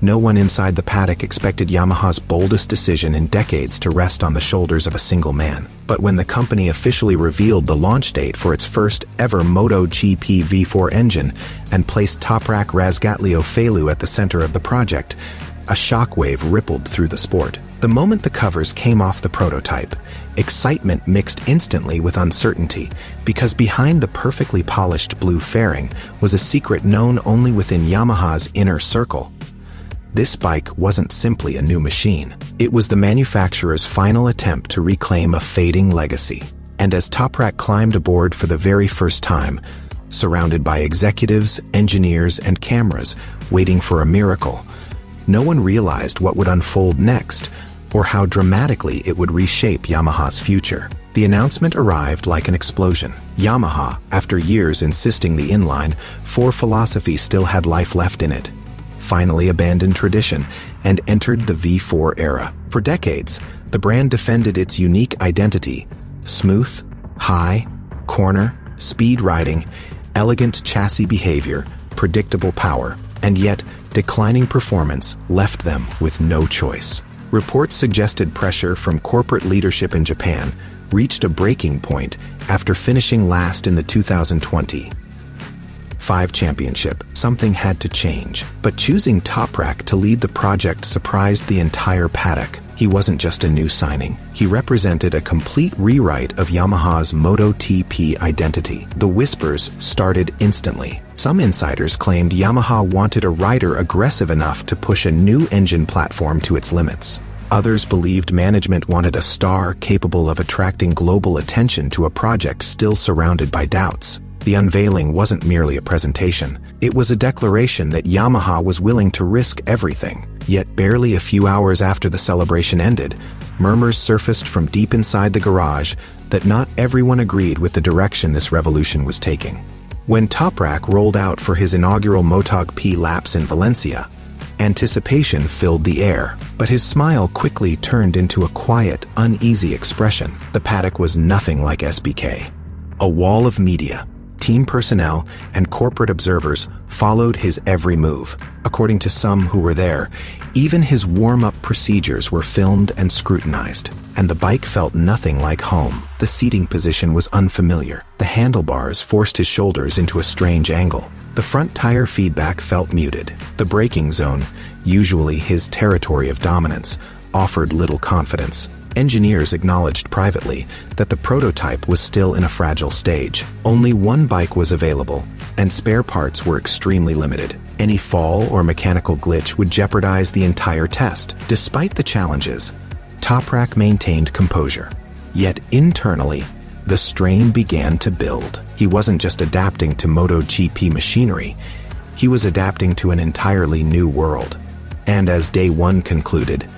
No one inside the paddock expected Yamaha's boldest decision in decades to rest on the shoulders of a single man. But when the company officially revealed the launch date for its first ever MotoGP V4 engine and placed Toprak Razgatlioglu at the center of the project, a shockwave rippled through the sport. The moment the covers came off the prototype, excitement mixed instantly with uncertainty, because behind the perfectly polished blue fairing was a secret known only within Yamaha's inner circle. This bike wasn't simply a new machine. It was the manufacturer's final attempt to reclaim a fading legacy. And as Toprak climbed aboard for the very first time, surrounded by executives, engineers, and cameras waiting for a miracle, no one realized what would unfold next or how dramatically it would reshape Yamaha's future. The announcement arrived like an explosion. Yamaha, after years insisting the inline-four philosophy still had life left in it, finally abandoned tradition and entered the V4 era. For decades, the brand defended its unique identity: smooth, high, corner, speed riding, elegant chassis behavior, predictable power, and yet declining performance left them with no choice. Reports suggested pressure from corporate leadership in Japan reached a breaking point after finishing last in the 2020 championship. Something had to change. But choosing Toprak to lead the project surprised the entire paddock. He wasn't just a new signing. He represented a complete rewrite of Yamaha's MotoGP identity. The whispers started instantly. Some insiders claimed Yamaha wanted a rider aggressive enough to push a new engine platform to its limits. Others believed management wanted a star capable of attracting global attention to a project still surrounded by doubts. The unveiling wasn't merely a presentation. It was a declaration that Yamaha was willing to risk everything. Yet barely a few hours after the celebration ended, murmurs surfaced from deep inside the garage that not everyone agreed with the direction this revolution was taking. When Toprak rolled out for his inaugural MotoGP laps in Valencia, anticipation filled the air, but his smile quickly turned into a quiet, uneasy expression. The paddock was nothing like SBK. A wall of media, team personnel, and corporate observers followed his every move. According to some who were there, even his warm-up procedures were filmed and scrutinized, and the bike felt nothing like home. The seating position was unfamiliar. The handlebars forced his shoulders into a strange angle. The front tire feedback felt muted. The braking zone, usually his territory of dominance, offered little confidence. Engineers acknowledged privately that the prototype was still in a fragile stage. Only one bike was available, and spare parts were extremely limited. Any fall or mechanical glitch would jeopardize the entire test. Despite the challenges, Toprak maintained composure. Yet internally, the strain began to build. He wasn't just adapting to MotoGP machinery, he was adapting to an entirely new world. And as day one concluded,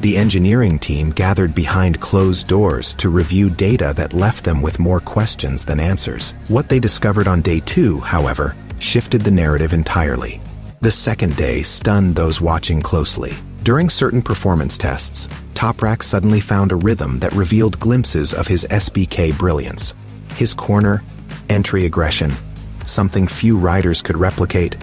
the engineering team gathered behind closed doors to review data that left them with more questions than answers. What they discovered on day two, however, shifted the narrative entirely. The second day stunned those watching closely. During certain performance tests, Toprak suddenly found a rhythm that revealed glimpses of his SBK brilliance. His corner, entry aggression, something few riders could replicate,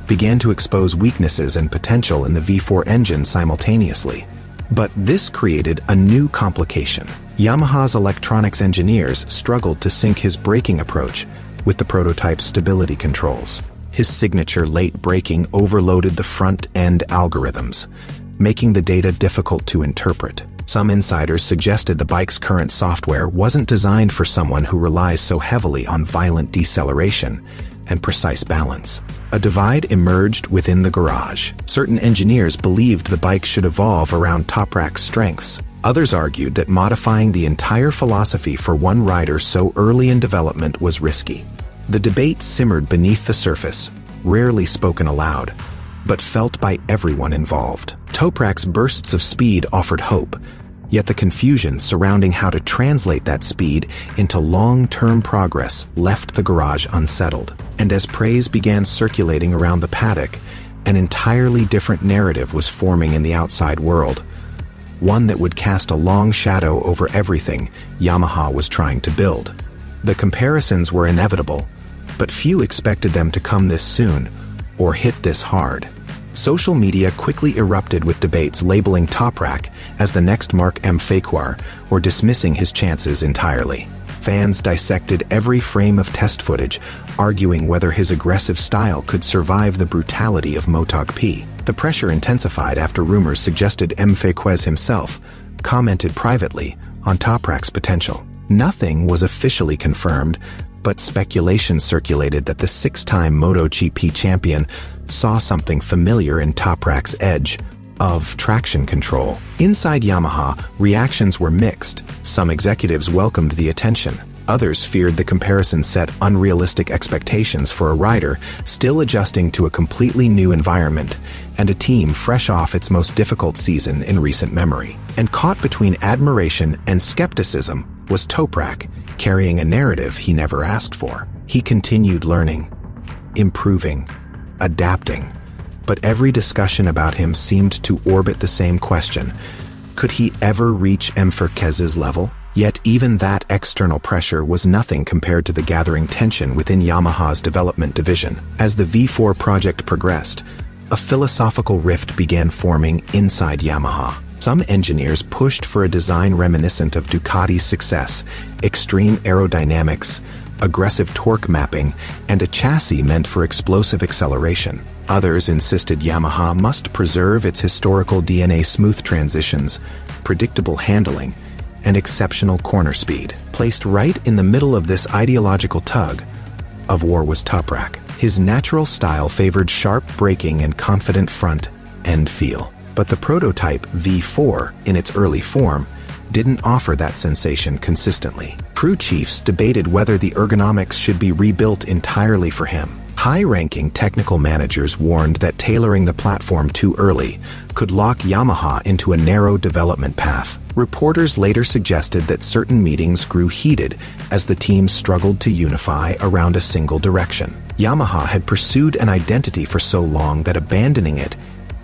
began to expose weaknesses and potential in the V4 engine simultaneously. But this created a new complication. Yamaha's electronics engineers struggled to sync his braking approach with the prototype's stability controls. His signature late braking overloaded the front-end algorithms, making the data difficult to interpret. Some insiders suggested the bike's current software wasn't designed for someone who relies so heavily on violent deceleration and precise balance. A divide emerged within the garage. Certain engineers believed the bike should evolve around Toprak's strengths. Others argued that modifying the entire philosophy for one rider so early in development was risky. The debate simmered beneath the surface, rarely spoken aloud, but felt by everyone involved. Toprak's bursts of speed offered hope, yet the confusion surrounding how to translate that speed into long-term progress left the garage unsettled. And as praise began circulating around the paddock, an entirely different narrative was forming in the outside world, one that would cast a long shadow over everything Yamaha was trying to build. The comparisons were inevitable, but few expected them to come this soon or hit this hard. Social media quickly erupted with debates labeling Toprak as the next Marc Marquez or dismissing his chances entirely. Fans dissected every frame of test footage, arguing whether his aggressive style could survive the brutality of MotoGP. The pressure intensified after rumors suggested Marquez himself commented privately on Toprak's potential. Nothing was officially confirmed, but speculation circulated that the six-time MotoGP champion saw something familiar in Toprak's edge of traction control. Inside Yamaha, reactions were mixed. Some executives welcomed the attention. Others feared the comparison set unrealistic expectations for a rider still adjusting to a completely new environment and a team fresh off its most difficult season in recent memory. And caught between admiration and skepticism was Toprak, carrying a narrative he never asked for. He continued learning, improving, adapting, but every discussion about him seemed to orbit the same question: could he ever reach Marquez's level? Yet even that external pressure was nothing compared to the gathering tension within Yamaha's development division. As the V4 project progressed, a philosophical rift began forming inside Yamaha. Some engineers pushed for a design reminiscent of Ducati's success: extreme aerodynamics, aggressive torque mapping, and a chassis meant for explosive acceleration. Others insisted Yamaha must preserve its historical DNA: smooth transitions, predictable handling, and exceptional corner speed. Placed right in the middle of this ideological tug of war was Toprak. His natural style favored sharp braking and confident front-end feel. But the prototype V4, in its early form, didn't offer that sensation consistently. Crew chiefs debated whether the ergonomics should be rebuilt entirely for him. High-ranking technical managers warned that tailoring the platform too early could lock Yamaha into a narrow development path. Reporters later suggested that certain meetings grew heated as the team struggled to unify around a single direction. Yamaha had pursued an identity for so long that abandoning it,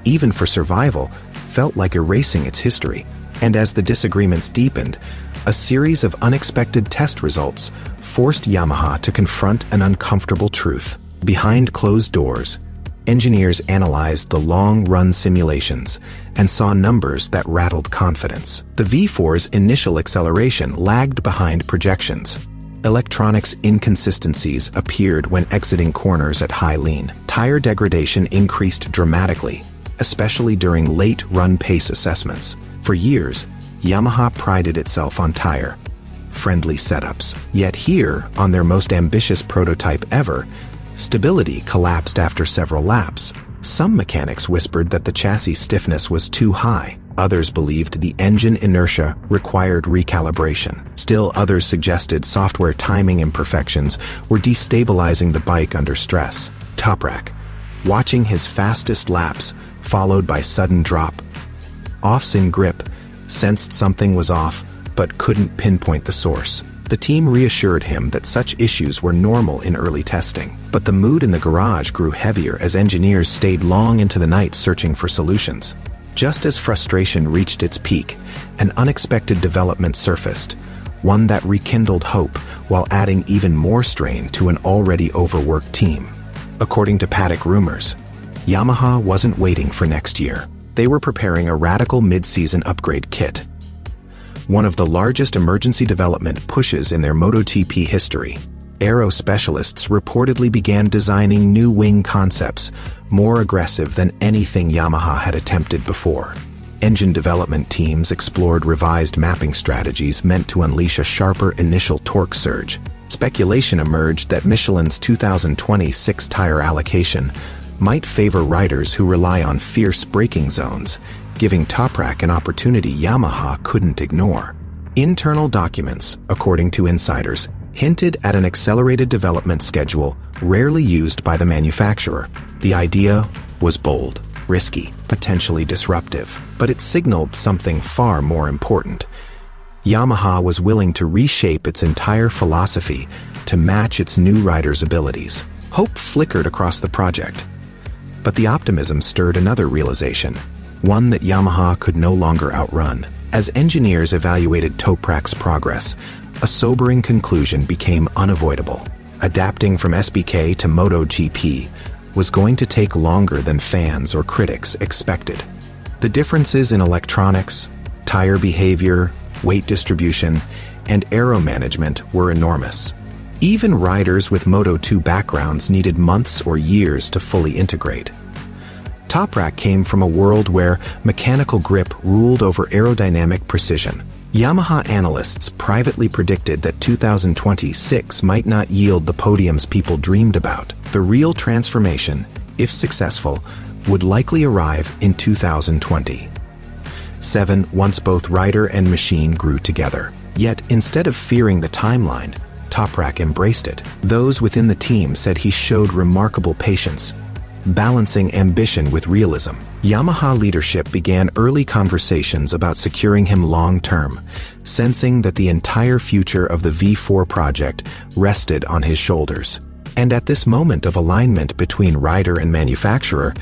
even for survival, felt like erasing its history. And as the disagreements deepened, a series of unexpected test results forced Yamaha to confront an uncomfortable truth. Behind closed doors, engineers analyzed the long-run simulations and saw numbers that rattled confidence. The V4's initial acceleration lagged behind projections. Electronics inconsistencies appeared when exiting corners at high lean. Tire degradation increased dramatically, especially during late run pace assessments. For years, Yamaha prided itself on tire-friendly setups. Yet here, on their most ambitious prototype ever, stability collapsed after several laps. Some mechanics whispered that the chassis stiffness was too high. Others believed the engine inertia required recalibration. Still others suggested software timing imperfections were destabilizing the bike under stress. Toprak, watching his fastest laps, followed by sudden drop-offs in grip, sensed something was off, but couldn't pinpoint the source. The team reassured him that such issues were normal in early testing, but the mood in the garage grew heavier as engineers stayed long into the night searching for solutions. Just as frustration reached its peak, an unexpected development surfaced, one that rekindled hope while adding even more strain to an already overworked team. According to paddock rumors, Yamaha wasn't waiting for next year. They were preparing a radical mid-season upgrade kit, one of the largest emergency development pushes in their MotoGP history. Aero specialists reportedly began designing new wing concepts, more aggressive than anything Yamaha had attempted before. Engine development teams explored revised mapping strategies meant to unleash a sharper initial torque surge. Speculation emerged that Michelin's 2026 tire allocation might favor riders who rely on fierce braking zones, giving Toprak an opportunity Yamaha couldn't ignore. Internal documents, according to insiders, hinted at an accelerated development schedule rarely used by the manufacturer. The idea was bold, risky, potentially disruptive, but it signaled something far more important. Yamaha was willing to reshape its entire philosophy to match its new riders' abilities. Hope flickered across the project, but the optimism stirred another realization, one that Yamaha could no longer outrun. As engineers evaluated Toprak's progress, a sobering conclusion became unavoidable. Adapting from SBK to MotoGP was going to take longer than fans or critics expected. The differences in electronics, tire behavior, weight distribution, and aero management were enormous. Even riders with Moto2 backgrounds needed months or years to fully integrate. Toprak came from a world where mechanical grip ruled over aerodynamic precision. Yamaha analysts privately predicted that 2026 might not yield the podiums people dreamed about. The real transformation, if successful, would likely arrive in 2027, once both rider and machine grew together. Yet, instead of fearing the timeline, Toprak embraced it. Those within the team said he showed remarkable patience, balancing ambition with realism. Yamaha leadership began early conversations about securing him long-term, sensing that the entire future of the V4 project rested on his shoulders. And at this moment of alignment between rider and manufacturer,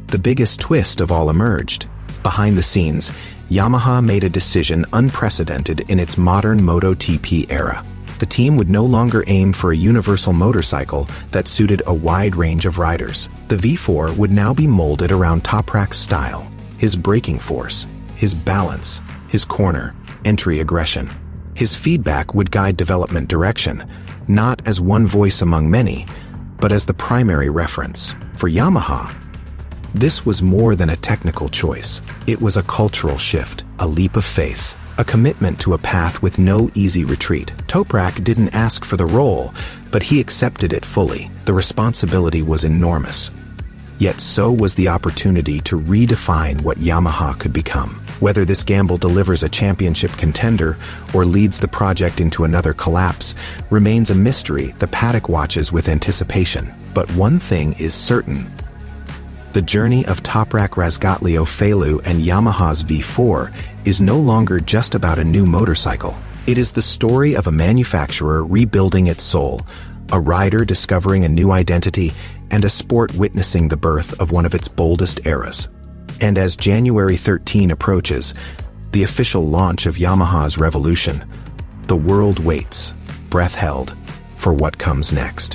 the biggest twist of all emerged. Behind the scenes, Yamaha made a decision unprecedented in its modern MotoGP era. The team would no longer aim for a universal motorcycle that suited a wide range of riders. The V4 would now be molded around Toprak's style, his braking force, his balance, his corner, entry aggression. His feedback would guide development direction, not as one voice among many, but as the primary reference. For Yamaha, this was more than a technical choice. It was a cultural shift, a leap of faith, a commitment to a path with no easy retreat. Toprak didn't ask for the role, but he accepted it fully. The responsibility was enormous. Yet so was the opportunity to redefine what Yamaha could become. Whether this gamble delivers a championship contender or leads the project into another collapse remains a mystery the paddock watches with anticipation. But one thing is certain. The journey of Toprak Razgatlioglu and Yamaha's V4 is no longer just about a new motorcycle. It is the story of a manufacturer rebuilding its soul, a rider discovering a new identity, and a sport witnessing the birth of one of its boldest eras. And as January 13 approaches, the official launch of Yamaha's revolution, the world waits, breath held, for what comes next.